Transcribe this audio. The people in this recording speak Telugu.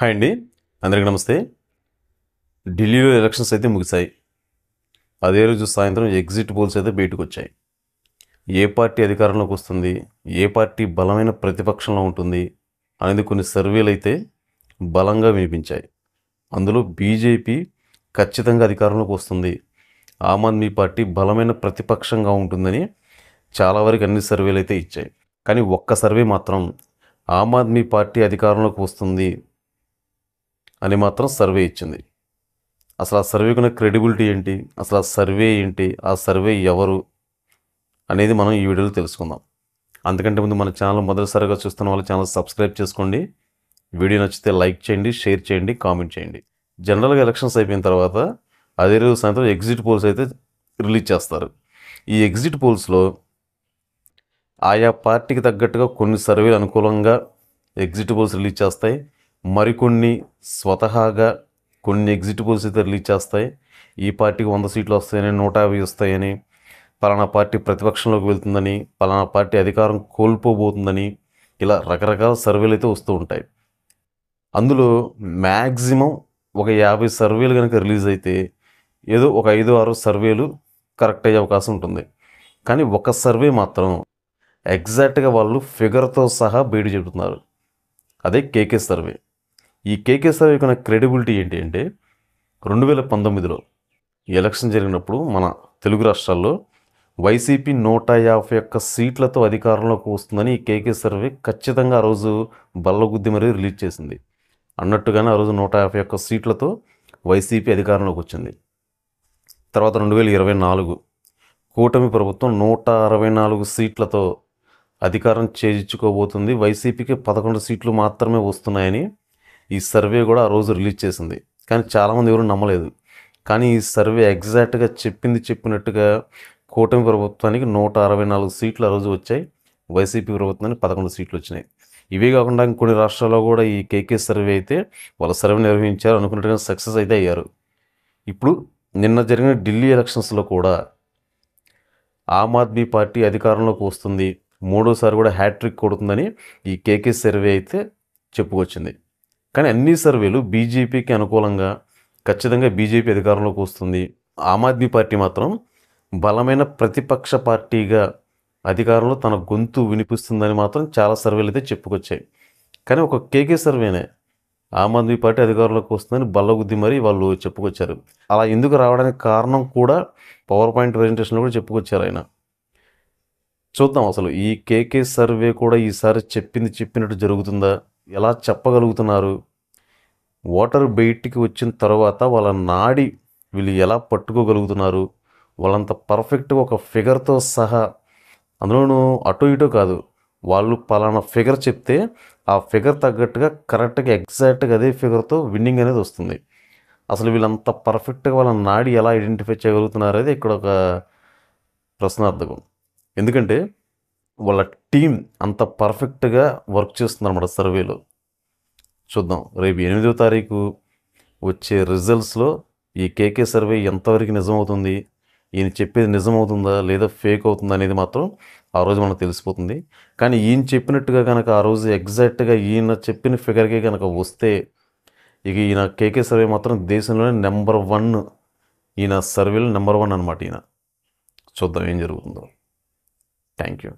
హాయ్ అండి, అందరికీ నమస్తే. ఢిల్లీలో ఎలక్షన్స్ అయితే ముగిశాయి. అదే రోజు సాయంత్రం ఎగ్జిట్ పోల్స్ అయితే బయటకు వచ్చాయి. ఏ పార్టీ అధికారంలోకి వస్తుంది, ఏ పార్టీ బలమైన ప్రతిపక్షంలో ఉంటుంది అనేది కొన్ని సర్వేలు అయితే బలంగా వినిపించాయి. అందులో బీజేపీ ఖచ్చితంగా అధికారంలోకి వస్తుంది, ఆమ్ ఆద్మీ పార్టీ బలమైన ప్రతిపక్షంగా ఉంటుందని చాలా వరకు అన్ని సర్వేలు అయితే ఇచ్చాయి. కానీ ఒక్క సర్వే మాత్రం ఆమ్ ఆద్మీ పార్టీ అధికారంలోకి వస్తుంది అని మాత్రం సర్వే ఇచ్చింది. అసలు ఆ సర్వేకున్న క్రెడిబిలిటీ ఏంటి, అసలు ఆ సర్వే ఏంటి, ఆ సర్వే ఎవరు అనేది మనం ఈ వీడియోలో తెలుసుకుందాం. అందుకంటే ముందు మన ఛానల్ మొదటిసారిగా చూస్తున్న వాళ్ళు ఛానల్ సబ్స్క్రైబ్ చేసుకోండి. వీడియో నచ్చితే లైక్ చేయండి, షేర్ చేయండి, కామెంట్ చేయండి. జనరల్గా ఎలక్షన్స్ అయిపోయిన తర్వాత అదే రోజు సాయంత్రం ఎగ్జిట్ పోల్స్ అయితే రిలీజ్ చేస్తారు. ఈ ఎగ్జిట్ పోల్స్లో ఆయా పార్టీకి తగ్గట్టుగా కొన్ని సర్వేలు అనుకూలంగా ఎగ్జిట్ పోల్స్ రిలీజ్ చేస్తాయి, మరికొన్ని స్వతహాగా కొన్ని ఎగ్జిట్ పోల్స్ అయితే రిలీజ్ చేస్తాయి. ఈ పార్టీకి 100 సీట్లు వస్తాయని, 150 వస్తాయని, పలానా పార్టీ ప్రతిపక్షంలోకి వెళ్తుందని, పలానా పార్టీ అధికారం కోల్పోబోతుందని, ఇలా రకరకాల సర్వేలు అయితే వస్తూ ఉంటాయి. అందులో మ్యాక్సిమం ఒక 50 సర్వేలు కనుక రిలీజ్ అయితే ఏదో ఒక 5-6 సర్వేలు కరెక్ట్ అయ్యే అవకాశం ఉంటుంది. కానీ ఒక సర్వే మాత్రం ఎగ్జాక్ట్గా వాళ్ళు ఫిగర్తో సహా బయట చెబుతున్నారు. అదే కేకే సర్వే. ఈ కేకే సర్వే యొక్క క్రెడిబిలిటీ ఏంటి అంటే 2019లో ఎలక్షన్ జరిగినప్పుడు మన తెలుగు రాష్ట్రాల్లో వైసీపీ 151 సీట్లతో అధికారంలోకి వస్తుందని ఈ కేకే సర్వే ఖచ్చితంగా ఆ రోజు బల్లగుద్ది మరీ రిలీజ్ చేసింది. అన్నట్టుగానే ఆ రోజు 151 సీట్లతో వైసీపీ అధికారంలోకి వచ్చింది. తర్వాత 2024 కూటమి ప్రభుత్వం 164 సీట్లతో అధికారం చేజించుకోబోతుంది, వైసీపీకి 11 సీట్లు మాత్రమే వస్తున్నాయని ఈ సర్వే కూడా ఆ రోజు రిలీజ్ చేసింది. కానీ చాలామంది ఎవరు నమ్మలేదు. కానీ ఈ సర్వే ఎగ్జాక్ట్గా చెప్పినట్టుగా కూటమి ప్రభుత్వానికి 164 సీట్లు ఆ రోజు వచ్చాయి, వైసీపీ ప్రభుత్వానికి 11 సీట్లు వచ్చినాయి. ఇవే కాకుండా కొన్ని రాష్ట్రాల్లో కూడా ఈ కేకే సర్వే అయితే వాళ్ళ సర్వే నిర్వహించారు, అనుకున్నట్టుగా సక్సెస్ అయితే అయ్యారు. ఇప్పుడు నిన్న జరిగిన ఢిల్లీ ఎలక్షన్స్లో కూడా ఆమ్ ఆద్మీ పార్టీ అధికారంలోకి వస్తుంది, మూడోసారి కూడా హ్యాట్రిక్ కొడుతుందని ఈ కేకే సర్వే అయితే చెప్పుకొచ్చింది. కానీ అన్ని సర్వేలు బీజేపీకి అనుకూలంగా ఖచ్చితంగా బీజేపీ అధికారంలోకి వస్తుంది, ఆమ్ ఆద్మీ పార్టీ మాత్రం బలమైన ప్రతిపక్ష పార్టీగా అధికారంలో తన గొంతు వినిపిస్తుందని మాత్రం చాలా సర్వేలు అయితే చెప్పుకొచ్చాయి. కానీ ఒక కేకే సర్వేనే ఆమ్ ఆద్మీ పార్టీ అధికారంలోకి వస్తుందని బల్లగుద్ది మరీ వాళ్ళు చెప్పుకొచ్చారు. అలా ఎందుకు రావడానికి కారణం కూడా పవర్ పాయింట్ ప్రజెంటేషన్లో కూడా చెప్పుకొచ్చారు ఆయన. చూద్దాం అసలు ఈ కేకే సర్వే కూడా ఈసారి చెప్పినట్టు జరుగుతుందా, ఎలా చెప్పగలుగుతున్నారు, ఓటర్ బయటికి వచ్చిన తర్వాత వాళ్ళ నాడి వీళ్ళు ఎలా పట్టుకోగలుగుతున్నారు, వాళ్ళంత పర్ఫెక్ట్గా ఒక ఫిగర్తో సహా, అందులోనూ అటో ఇటో కాదు, వాళ్ళు పలానా ఫిగర్ చెప్తే ఆ ఫిగర్ తగ్గట్టుగా కరెక్ట్గా ఎగ్జాక్ట్గా అదే ఫిగర్తో విన్నింగ్ అనేది వస్తుంది. అసలు వీళ్ళంత పర్ఫెక్ట్గా వాళ్ళ నాడి ఎలా ఐడెంటిఫై చేయగలుగుతున్నారు అనేది ఇక్కడ ఒక ప్రశ్నార్థకం. ఎందుకంటే వాళ్ళ టీం అంత పర్ఫెక్ట్గా వర్క్ చేస్తుందన్నమాట సర్వేలో. చూద్దాం రేపు 8వ తారీఖు వచ్చే రిజల్ట్స్లో ఈ కేకే సర్వే ఎంతవరకు నిజమవుతుంది, ఈయన చెప్పేది నిజమవుతుందా లేదా ఫేక్ అవుతుందా అనేది మాత్రం ఆ రోజు మనకు తెలిసిపోతుంది. కానీ ఈయన చెప్పినట్టుగా కనుక ఆ రోజు ఎగ్జాక్ట్గా ఈయన చెప్పిన ఫిగర్కే కనుక వస్తే ఇక ఈయన కేకే సర్వే మాత్రం దేశంలోనే నెంబర్ 1, ఈయన సర్వేలో నెంబర్ 1 అనమాట ఈయన. చూద్దాం ఏం జరుగుతుందో. Thank you.